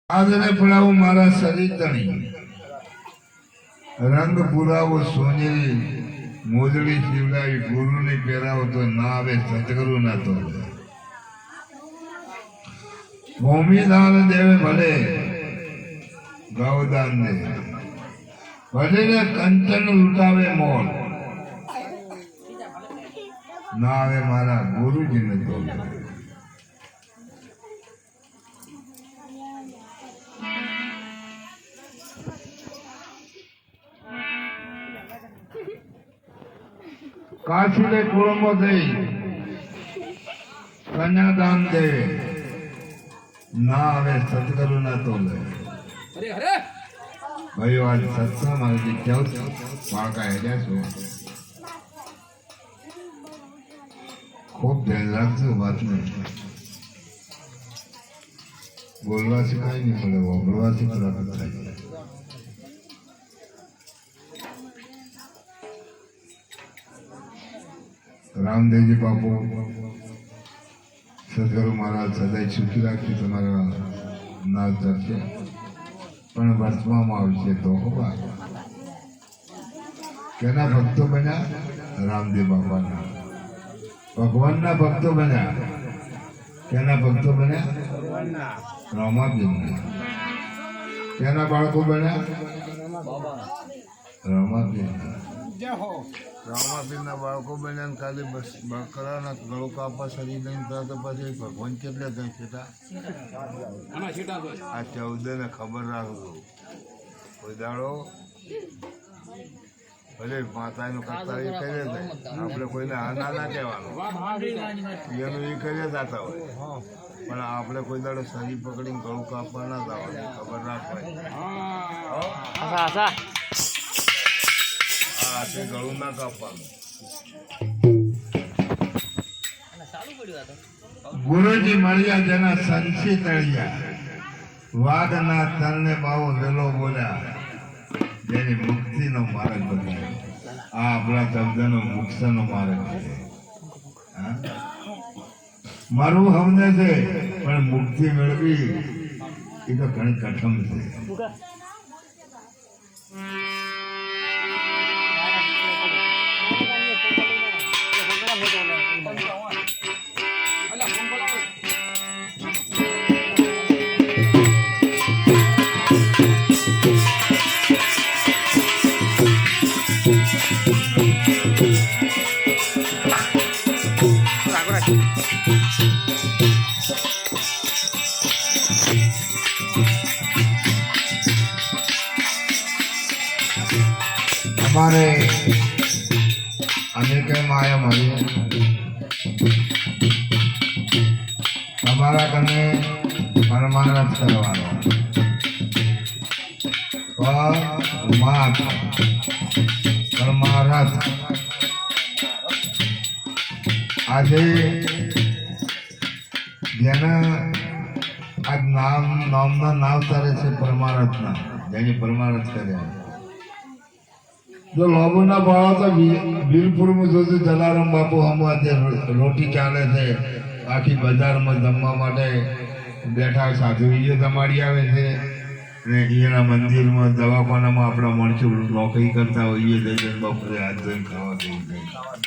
આદરે પડાવો મારા શરીર તણી રંગ પુરાવો સોનેરી મોજડી શિવડાવી ગુરુને પહેરાવો તો ના આવે સતગુરુ ના તો ભૂમિદાન દેવે ભલે ગૌદાન દે ભલે ને કંચન લૂંટાવે મોલ ના આવે મારા ગુરુજીને તો કાશીને કુળમો દઈ કન્યાદાન દે ના આવે સદગુરુ ના તો લે ભાઈ આજ સત્સંગ મારી કેવું પાકા હેડ્યા છો ખૂબ ધ્યાન રાખજો વાતને બોલવાથી કઈ નહીં પડે બોલવાથી પ્રાપ્ત થાય રામદેવજી બાપુ સદગુરુ મહારાજ સદાય સુખી રાખી તમારા નામ ચર્ચે પણ વર્તવામાં આવશે તો કેના ભક્તો બન્યા રામદેવ બાપાના ભગવાનના ભક્તો બન્યા કેના ભક્તો બન્યા રમાબેન કેના બાળકો બન્યા રમાબેન રામાપીરના બાળકો બન્યા ખાલી બસ બકરાના ગળો કાપા શરીર લઈને તો પછી ભગવાન કેટલે કઈ છેટા આ 14 ને ખબર રાખજો કોઈ દાડો ભલે માતાનું કરતા એ કરે છે આપણે કોઈને હાના ના કહેવાનું એનું એ કરે જતા હોય પણ આપણે કોઈ દાડો શરીર પકડીને ગળું કાપવા ના જવાનું ખબર રાખવાની ગળું ના કાપવાનું ગુરુજી મળ્યા જેના સંસી તળિયા વાઘના તરને બાવો વેલો બોલ્યા જેની મુક્તિ નો માર્ગ બતાવ્યો આ આપણા શબ્દનો મુક્તનો માર્ગ છે મારું સમજે છે પણ મુક્તિ મેળવી એ તો ઘણી કઠમ છે हमारे अनेक माया मरी हमारा कने परमारथ करवानो परमारथ આજે જેના આ નામના નામ તારે છે પરમારથના જેની પરમારથ કર્યા જો લોબોના ભાવ તો વીરપુરમાં જોજો જલારામ બાપુ હમણાં રોટી ચાલે છે આખી બજારમાં જમવા માટે બેઠા સાધુ એ જમાડી આવે છે ને એના મંદિરમાં દવાખાનામાં આપણા માણસો નોકરી કરતા હોઈએ જઈને બપોરે હાથ ધોઈને ખાવા દઈ જાય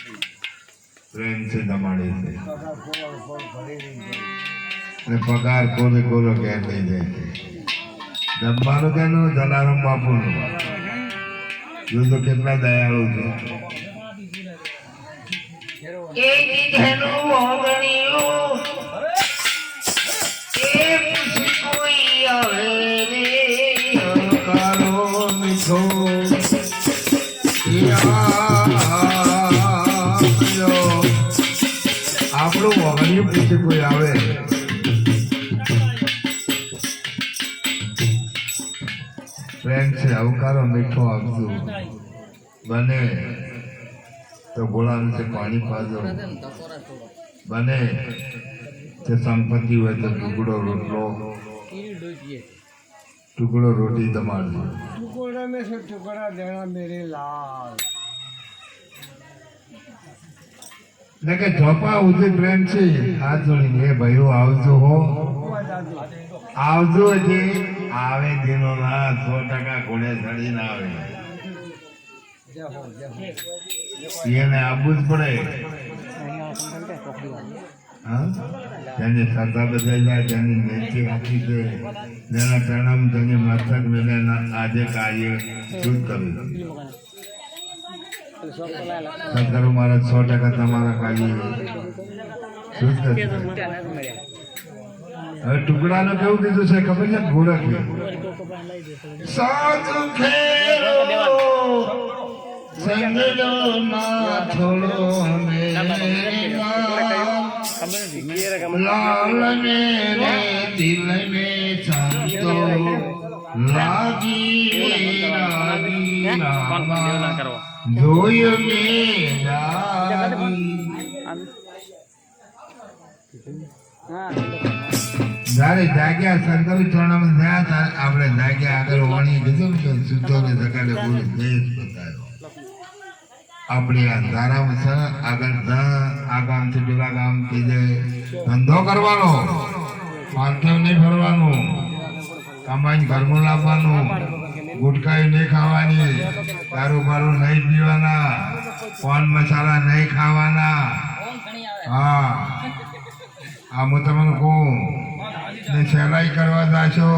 પ્રેમ છે જમાડે છે ને પગાર કોરે કોરો ઘેર થઈ જાય છે જમવાનું કેનું જલારામ બાપુનું જો તો કેટલા દયાળુ આપણું વગણી પૂછી કોઈ આવે ફ્રેન્ડ છે આવકારો મીઠો આપજો બને તો ગોળાને છે પાણી પાજો બને તે સંપત્તિ હોય તો ટુકડો રોટલો ટુકડો રોટી તમારજો टुकड़ा में से टुकड़ा देना मेरे लाल ને કે જોપા ઉધી પ્રેમ છે હાથ જોડીને એ ભાઈઓ આવજો હો આવજો હજી આવે તેનો ના 100% ઘોડે ચડીને આવે એને આવવું જ પડે હા તેની શ્રદ્ધા બધાઈ જાય તેની નેચી રાખી છે તેના પ્રણામ તેની મસ્તક મેળે આજે કાર્ય શુદ્ધ કરી શંકર મહારાજ 100% તમારા કાર્ય શુદ્ધ કરી હવે ટુકડાનું કેવું કીધું છે ખબર છે ગોરખ સાચું ખેરો સંગલો ના થોડો લાલ મેરે દિલ में चांदो लागी रागी रामा જોય મે જાગી જ્યારે જાગ્યા સંતોષ ચોરણામાં ગયા ત્યારે આપણે જાગ્યા આગળ વાણી કીધું ને કે સુતોને ધકાડે બોલે દેશ બતાવ્યો આપણે આ ધારામાં છે આગળ આ ગામથી પેલા ગામ કીધે ધંધો કરવાનો પાલથેવ નહીં ફરવાનું કમાઈને ઘરમાં લાવવાનું ગુટકાઈ નહીં ખાવાની દારૂ બારૂ નહીં પીવાના પાન મસાલા નહીં ખાવાના હા આ હું તમને કહું ને સહેલાઈ કરવા જાશો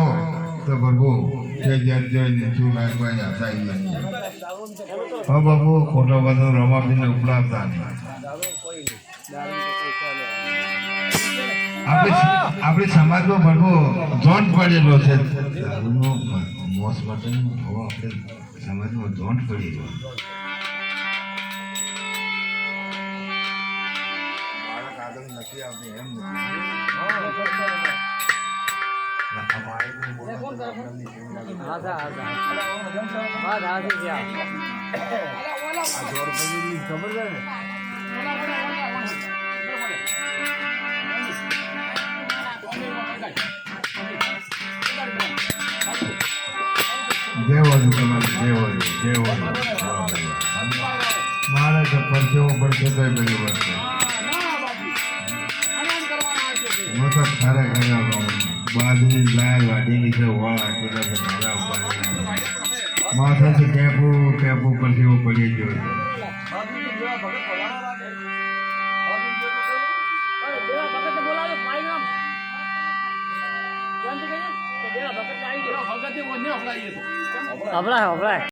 તો પ્રભુ જે જોઈને શું નાખવાની હતા હો બાપુ ખોટો બધો રમાપીને ઉપલાવતા આપણી સમાજમાં પ્રભુ ઝોંટ પડેલો છે દારૂનો મોસ માટે આપણે સમાજમાં ઝોંટ પડેલો નથી આવતી એમ મારે તો પરસેવો પડશે તો પેલી વર્ષે હું તો ખરેખર બાજરી લાલ વાટીની છે વળ આટલા તો મારા ઉપર માથાથી ટેપુ પરસેવો પડી ગયો હમણાં